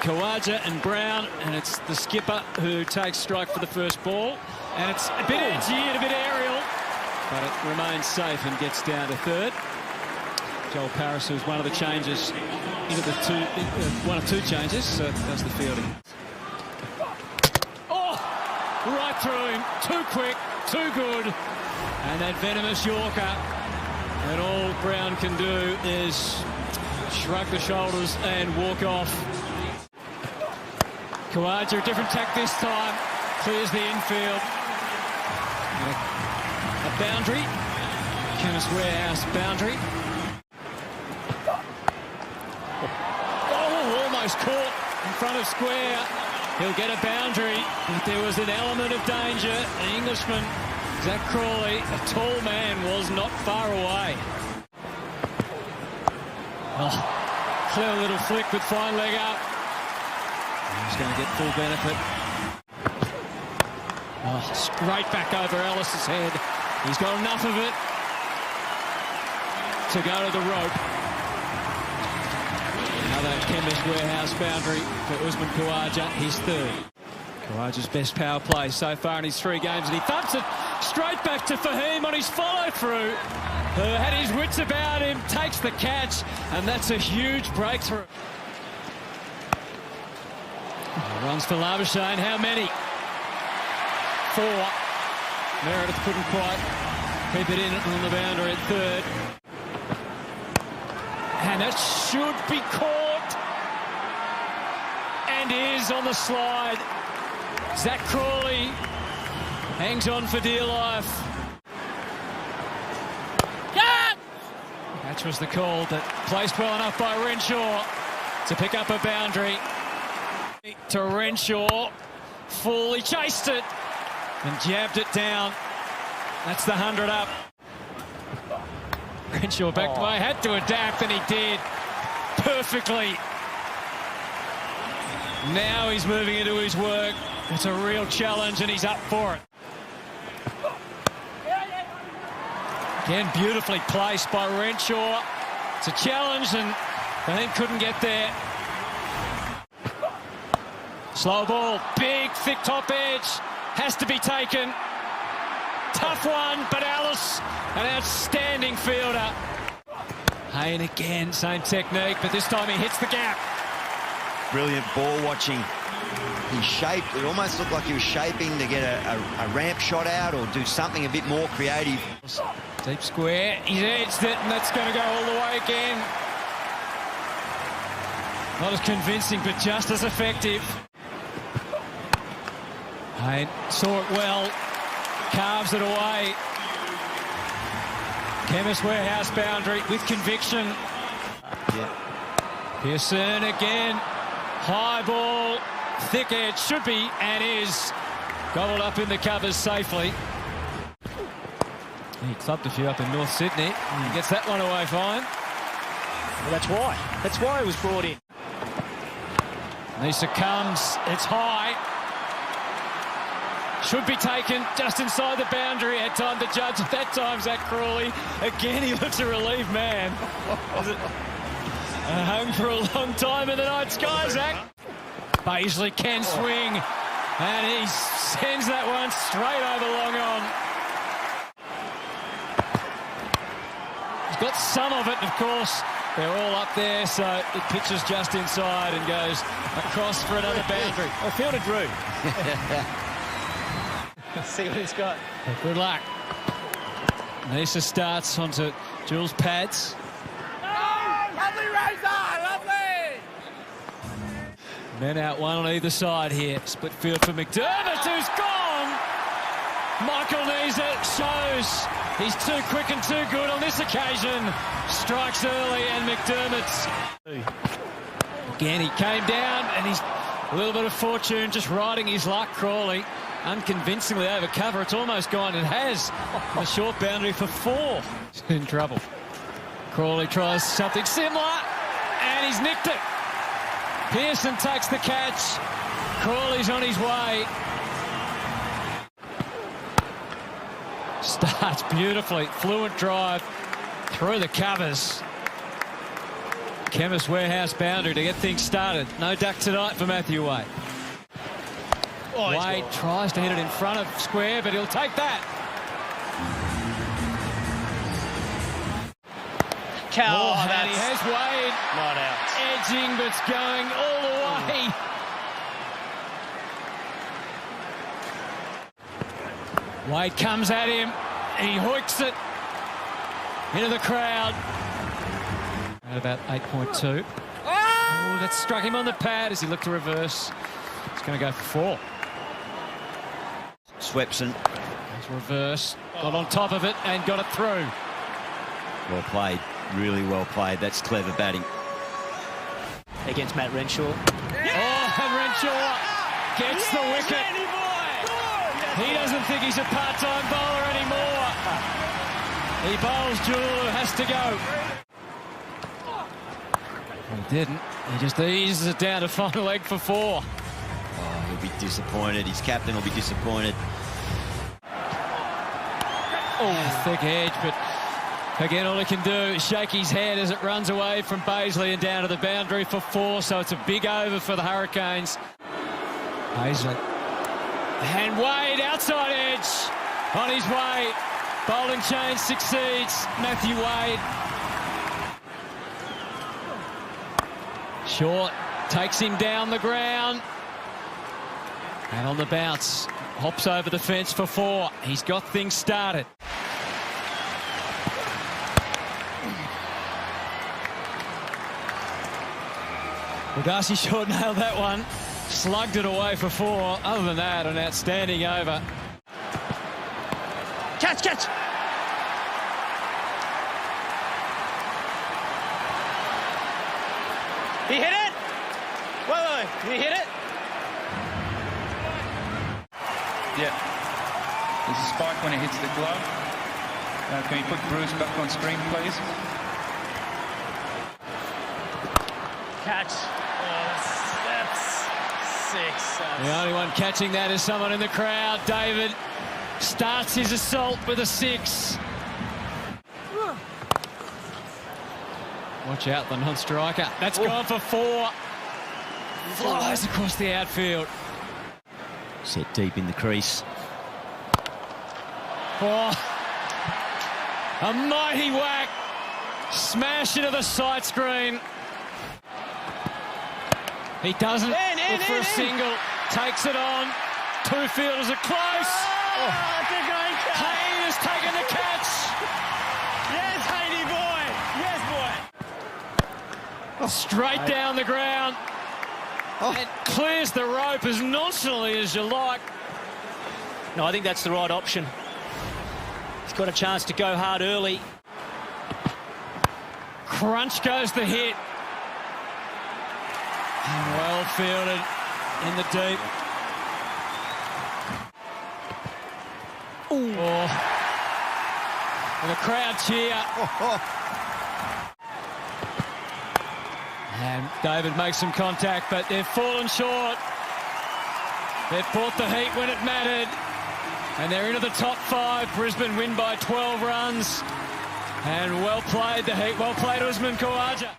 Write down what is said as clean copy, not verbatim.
Khawaja and Brown, and it's the skipper who takes strike for the first ball. And it's a bit edgy and a bit aerial, but it remains safe and gets down to third. Joel Paris, who's one of the changes into the one of two changes, does the fielding. Oh, right through him, too quick, too good, and that venomous Yorker. And all Brown can do is shrug the shoulders and walk off. Khawaja, a different tack this time, clears the infield. A boundary, Chemist Warehouse boundary. Oh, almost caught in front of square. He'll get a boundary, but there was an element of danger. An Englishman, Zach Crawley, a tall man, was not far away. Oh, clever little flick with fine leg up. He's going to get full benefit. Oh, straight back over Ellis's head. He's got enough of it to go to the rope. Another Chemist Warehouse boundary for Usman Khawaja, his third. Khawaja's best power play so far in his 3 games, and he thumps it straight back to Fahim on his follow-through. Who had his wits about him, takes the catch, and that's a huge breakthrough. Runs for Labuschagne, how many? 4. Meredith couldn't quite keep it in on the boundary at third. And it should be caught. And is on the slide. Zach Crawley hangs on for dear life. Catch was the call, but placed well enough by Renshaw to pick up a boundary. To Renshaw, fully chased it and jabbed it down. That's the 100 up. Renshaw back away, had to adapt, and he did perfectly. Now he's moving into his work. It's a real challenge, and he's up for it. Again, beautifully placed by Renshaw. It's a challenge, and they couldn't get there. Slow ball, big, thick top edge, has to be taken. Tough one, but Alice, an outstanding fielder. Hayne again, same technique, but this time he hits the gap. Brilliant ball watching. He shaped, it almost looked like he was shaping to get a ramp shot out or do something a bit more creative. Deep square, he's edged it, and that's going to go all the way again. Not as convincing, but just as effective. Hayne saw it well, carves it away. Chemist Warehouse boundary with conviction. Pearson again, high ball, thick edge, should be and is gobbled up in the covers safely. He clubbed a few up in North Sydney. He gets that one away fine. Well, that's why he was brought in. Nisa comes, it's high. Should be taken just inside the boundary. Had time to judge at that time, Zach Crawley. Again, he looks a relieved man. Home for a long time in the night sky, Zach. Paisley can swing, and he sends that one straight over long on. He's got some of it, of course. They're all up there, so it pitches just inside and goes across for another boundary. I fielded Drew. See what he's got. Good luck. Nisa starts onto Jules' pads. Oh, lovely razor, lovely! Men out one on either side here. Split field for McDermott, who's gone. Michael Nisa shows he's too quick and too good on this occasion. Strikes early, and McDermott's. Again, he came down, and he's a little bit of fortune just riding his luck. Crawley unconvincingly over cover. It's almost gone. It has a short boundary for 4. In trouble. Crawley tries something similar, and he's nicked it. Pearson takes the catch. Crawley's on his way. Starts beautifully. Fluent drive through the covers. Chemist Warehouse boundary to get things started. No duck tonight for Matthew Wade. Wade tries to hit it in front of square, but he'll take that. And he has Wade Not out. edging, but it's going all the way. Wade comes at him. He hoiks it into the crowd. At about 8.2. Oh, that struck him on the pad as he looked to reverse. He's going to go for 4. Swepson. He's reverse. Got on top of it and got it through. Well played. Really well played. That's clever batting. Against Matt Renshaw. Oh, and Renshaw gets the wicket. He doesn't think he's a part-time bowler anymore. He bowls Jewel, who has to go. He didn't. He just eases it down to final leg for 4. Oh, he'll be disappointed. His captain will be disappointed. Oh, thick edge, but again, all he can do is shake his head as it runs away from Paisley and down to the boundary for 4, so it's a big over for the Hurricanes. Paisley. And Wade, outside edge, on his way. Bowling change succeeds. Matthew Wade. Short, takes him down the ground. And on the bounce, hops over the fence for 4. He's got things started. Well, Darcy Short nailed that one. Slugged it away for 4. Other than that, an outstanding over. Catch! He hit it? Wait, he hit it? Yeah. There's a spike when it hits the glove. Can you put Bruce back on screen, please? Catch. Oh, that's 6. The only one catching that is someone in the crowd. David starts his assault with a 6. Watch out, the non-striker. That's gone for 4. Flies across the outfield. Set deep in the crease. Oh, a mighty whack. Smash into the side screen. He doesn't look for a single. Takes it on. 2 fielders are close. It's a great catch. Hayne has taken the catch. Yes, Haney boy. Yes, boy. Straight down the ground. And clears the rope as nonchalantly as you like. No, I think that's the right option. He's got a chance to go hard early. Crunch goes the hit. And well fielded in the deep. Oh. And the crowd cheer. And David makes some contact, but they've fallen short. They've brought the heat when it mattered. And they're into the top 5. Brisbane win by 12 runs. And well played, the heat. Well played, Usman Khawaja.